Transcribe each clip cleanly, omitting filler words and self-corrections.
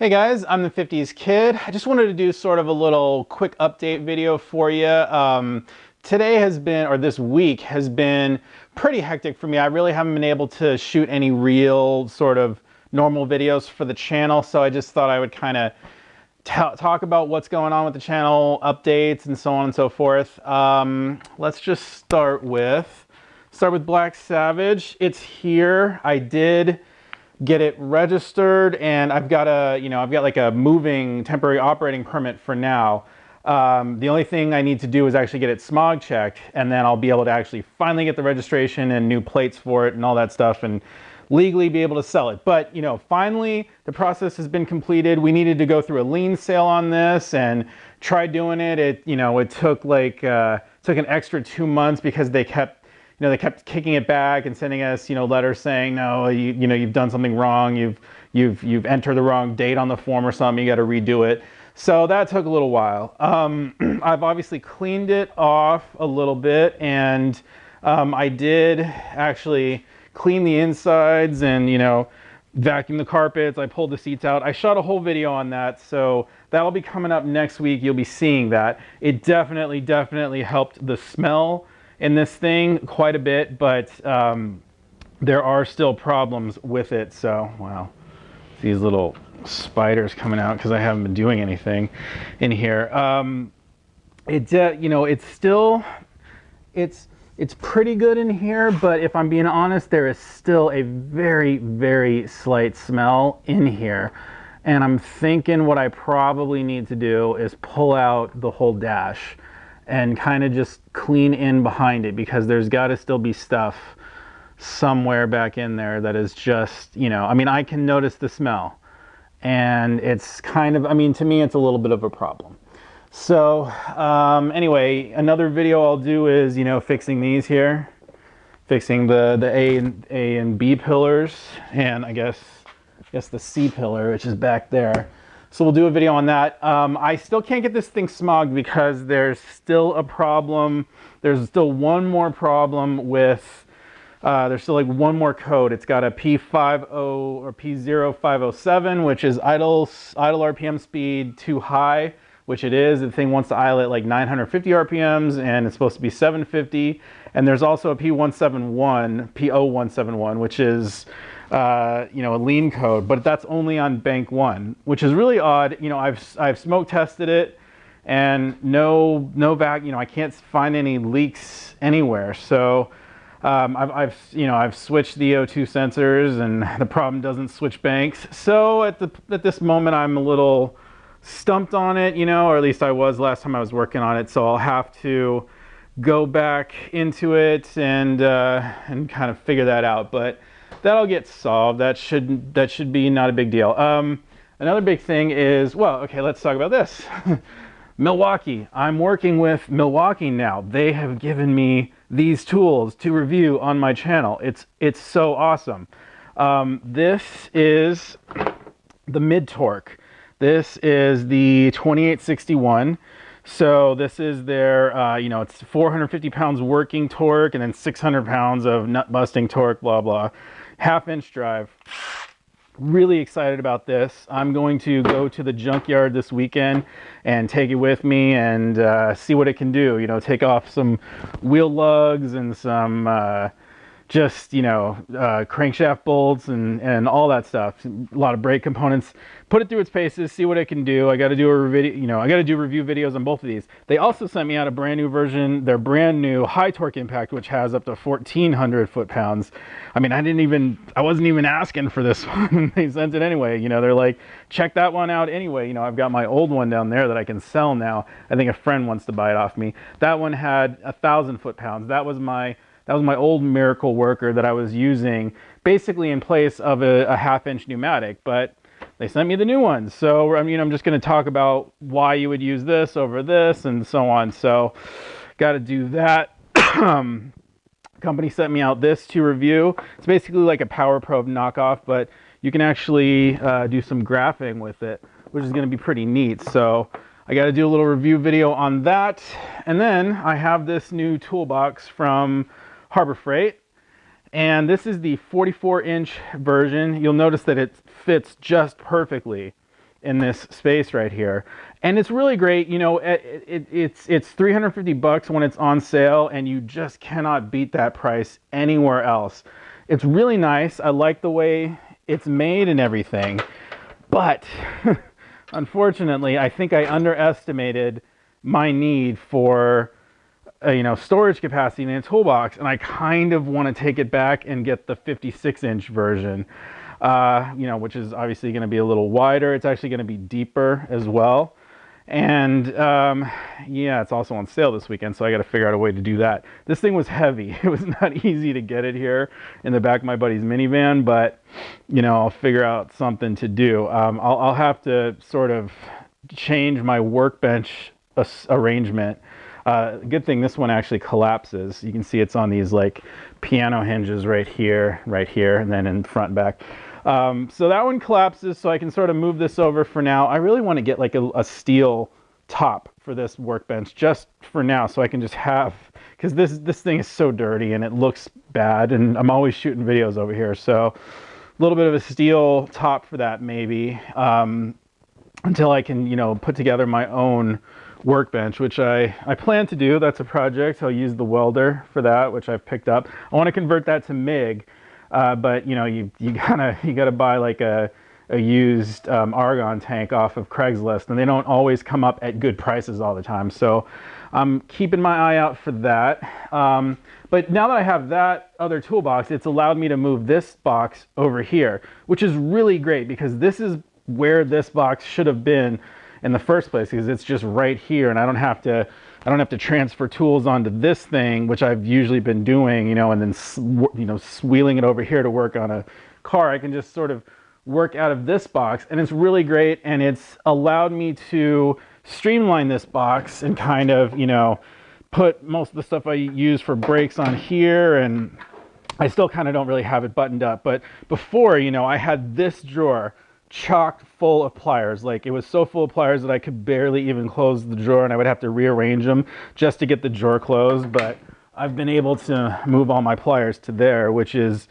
Hey guys, I'm the 50s Kid. I just wanted to do sort of a little quick update video for you. Today has been, or this week has been pretty hectic for me. I really haven't been able to shoot any real sort of normal videos for the channel, so I just thought I would kind of talk about what's going on with the channel, updates, and so on and so forth. Let's just start with Black Savage. It's here. I did get it registered, and I've got like a moving temporary operating permit for now. The only thing I need to do is actually get it smog checked, and then I'll be able to actually finally get the registration and new plates for it and all that stuff, and legally be able to sell it. But finally the process has been completed. We needed to go through a lien sale on this and try doing it. It took like took an extra 2 months because they kept kicking it back and sending us, letters saying, no, you've done something wrong. You've entered the wrong date on the form or something. You got to redo it. So that took a little while. I've obviously cleaned it off a little bit, and I did actually clean the insides and, vacuum the carpets. I pulled the seats out. I shot a whole video on that. So that'll be coming up next week. You'll be seeing that. It definitely helped the smell in this thing quite a bit, but there are still problems with it. So, wow, these little spiders coming out because I haven't been doing anything in here. It's pretty good in here, but if I'm being honest, there is still a very slight smell in here. And I'm thinking what I probably need to do is pull out the whole dash and kind of just clean in behind it, because there's got to still be stuff somewhere back in there that is just, I can notice the smell, and it's kind of, to me, it's a little bit of a problem. So anyway, another video I'll do is, fixing these here, fixing the A and B pillars, and I guess the C pillar, which is back there. So we'll do a video on that. I still can't get this thing smogged because there's still a problem. There's still one more problem with, there's still like one more code. It's got a P50 or P0507, which is idle RPM speed too high, which it is. The thing wants to idle at like 950 RPMs, and it's supposed to be 750. And there's also a P0171, which is a lean code, but that's only on bank 1, which is really odd. I've smoke tested it, and no I can't find any leaks anywhere. So I've switched the O2 sensors, and the problem doesn't switch banks. So at this moment, I'm a little stumped on it, or at least I was last time I was working on it. So I'll have to go back into it and kind of figure that out. But that'll get solved. That should be not a big deal. Another big thing is, well, okay, let's talk about this. Milwaukee. I'm working with Milwaukee now. They have given me these tools to review on my channel. It's so awesome. This is the mid torque. This is the 2861. So this is their, it's 450 pounds working torque, and then 600 pounds of nut busting torque, blah, blah. 1/2-inch drive. Really excited about this. I'm going to go to the junkyard this weekend and take it with me and see what it can do. Take off some wheel lugs and some crankshaft bolts and all that stuff. A lot of brake components. Put it through its paces, see what it can do. I got to do a video, I got to do review videos on both of these. They also sent me out a brand new version, their brand new high torque impact, which has up to 1,400 foot-pounds. I wasn't even asking for this one. They sent it anyway. They're like, check that one out anyway. I've got my old one down there that I can sell now. I think a friend wants to buy it off me. That one had 1,000 foot-pounds. That was my old Miracle Worker that I was using basically in place of a 1/2-inch pneumatic, but they sent me the new one. So, I'm just going to talk about why you would use this over this and so on. So, got to do that. Company sent me out this to review. It's basically like a Power Probe knockoff, but you can actually do some graphing with it, which is going to be pretty neat. So, I got to do a little review video on that. And then I have this new toolbox from Harbor Freight. And this is the 44-inch version. You'll notice that it fits just perfectly in this space right here. And it's really great. You know, it's 350 bucks when it's on sale, and you just cannot beat that price anywhere else. It's really nice. I like the way it's made and everything, but unfortunately, I think I underestimated my need for you know, storage capacity in a toolbox, and I kind of want to take it back and get the 56-inch version, you know, which is obviously going to be a little wider. It's actually going to be deeper as well. And yeah, it's also on sale this weekend, so I got to figure out a way to do that. This thing was heavy. It was not easy to get it here in the back of my buddy's minivan, but you know, I'll figure out something to do. I'll have to sort of change my workbench arrangement. Good thing this one actually collapses. You can see it's on these like piano hinges right here, and then in front and back. So that one collapses, so I can sort of move this over for now. I really want to get like a steel top for this workbench just for now, so I can just have, because this thing is so dirty and it looks bad, and I'm always shooting videos over here, so a little bit of a steel top for that maybe, until I can, you know, put together my own workbench, which I plan to do. That's a project. I'll use the welder for that, which I've picked up. I want to convert that to MIG, but you know, you gotta buy like a used argon tank off of Craigslist, and they don't always come up at good prices all the time. So I'm keeping my eye out for that. But now that I have that other toolbox, it's allowed me to move this box over here, which is really great, because this is where this box should have been in the first place, because it's just right here, and I don't have to transfer tools onto this thing, which I've usually been doing, you know, and then, you know, wheeling it over here to work on a car. I can just sort of work out of this box, and it's really great, and it's allowed me to streamline this box and kind of, you know, put most of the stuff I use for brakes on here, and I still kind of don't really have it buttoned up. But before, you know, I had this drawer chocked full of pliers. Like, it was so full of pliers that I could barely even close the drawer, and I would have to rearrange them just to get the drawer closed. But I've been able to move all my pliers to there, which is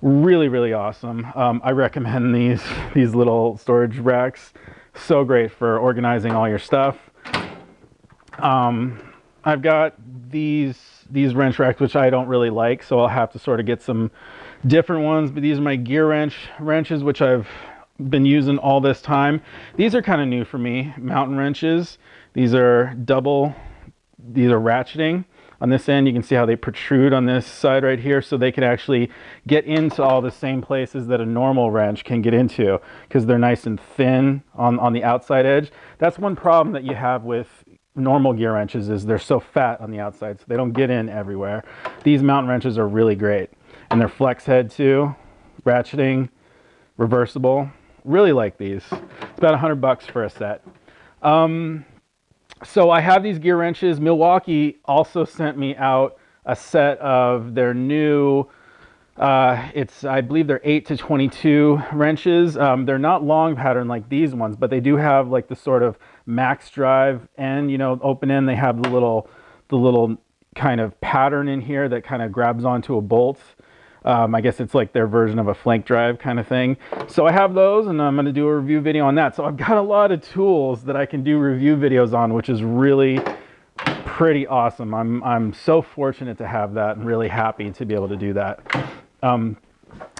really, really awesome. I recommend these little storage racks. So great for organizing all your stuff. I've got these wrench racks, which I don't really like, so I'll have to sort of get some different ones. But these are my gear wrenches, which I've been using all this time. These are kind of new for me, mountain wrenches. These are ratcheting. On this end, you can see how they protrude on this side right here, so they can actually get into all the same places that a normal wrench can get into, because they're nice and thin on the outside edge. That's one problem that you have with normal gear wrenches, is they're so fat on the outside, so they don't get in everywhere. These mountain wrenches are really great, and they're flex head too, ratcheting, reversible. Really like these. It's about $100 for a set. So I have these gear wrenches. Milwaukee also sent me out a set of their new, I believe they're 8-22 wrenches. They're not long pattern like these ones, but they do have like the sort of max drive and, you know, open end. They have the little kind of pattern in here that kind of grabs onto a bolt. I guess it's like their version of a flank drive kind of thing. So I have those, and I'm going to do a review video on that. So I've got a lot of tools that I can do review videos on, which is really pretty awesome. I'm so fortunate to have that, and really happy to be able to do that. I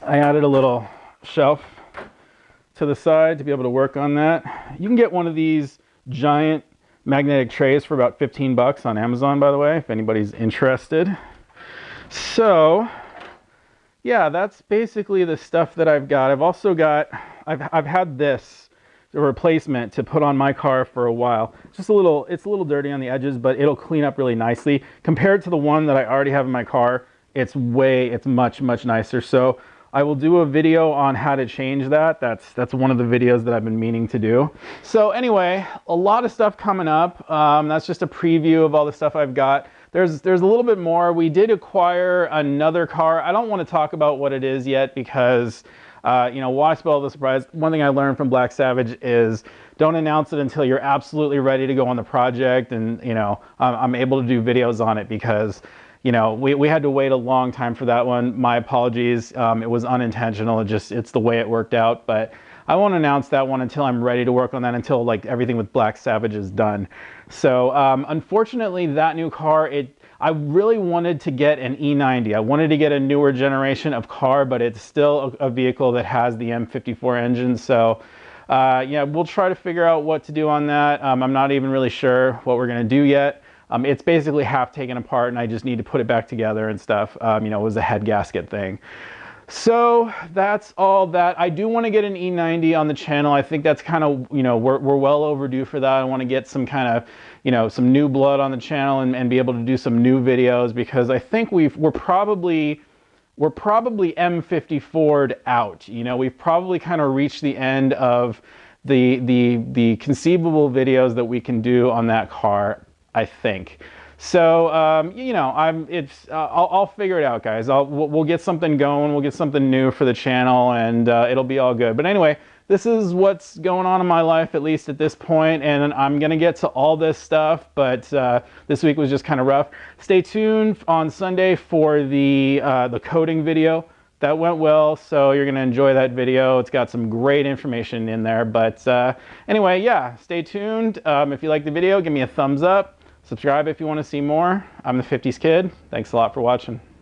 added a little shelf to the side to be able to work on that. You can get one of these giant magnetic trays for about $15 on Amazon, by the way, if anybody's interested. So yeah, that's basically the stuff that I've got. I've also got, I've had this, a replacement to put on my car for a while. It's a little dirty on the edges, but it'll clean up really nicely. Compared to the one that I already have in my car, it's much, much nicer. So I will do a video on how to change that. That's one of the videos that I've been meaning to do. So anyway, a lot of stuff coming up. That's just a preview of all the stuff I've got. There's a little bit more. We did acquire another car. I don't want to talk about what it is yet, because you know, why spoil the surprise? One thing I learned from Black Savage is don't announce it until you're absolutely ready to go on the project. And you know, I'm able to do videos on it, because you know, we had to wait a long time for that one. My apologies. It was unintentional. It's the way it worked out. But I won't announce that one until I'm ready to work on that, until like everything with Black Savage is done. So unfortunately, that new car, I really wanted to get an E90. I wanted to get a newer generation of car, but it's still a vehicle that has the M54 engine. So yeah, we'll try to figure out what to do on that. I'm not even really sure what we're gonna do yet. It's basically half taken apart and I just need to put it back together and stuff. You know, it was a head gasket thing. So that's all that. I do want to get an E90 on the channel. I think that's kind of, you know, we're well overdue for that. I want to get some kind of, you know, some new blood on the channel and be able to do some new videos, because I think we're probably M54'd out. You know, we've probably kind of reached the end of the conceivable videos that we can do on that car, I think. So you know, I'll figure it out, guys. We'll get something going. We'll get something new for the channel, and it'll be all good. But anyway, this is what's going on in my life, at least at this point, and I'm gonna get to all this stuff. But this week was just kind of rough. Stay tuned on Sunday for the coding video. That went well, so you're gonna enjoy that video. It's got some great information in there. But anyway, yeah, stay tuned. If you like the video, give me a thumbs up. Subscribe if you want to see more. I'm the 50s Kid. Thanks a lot for watching.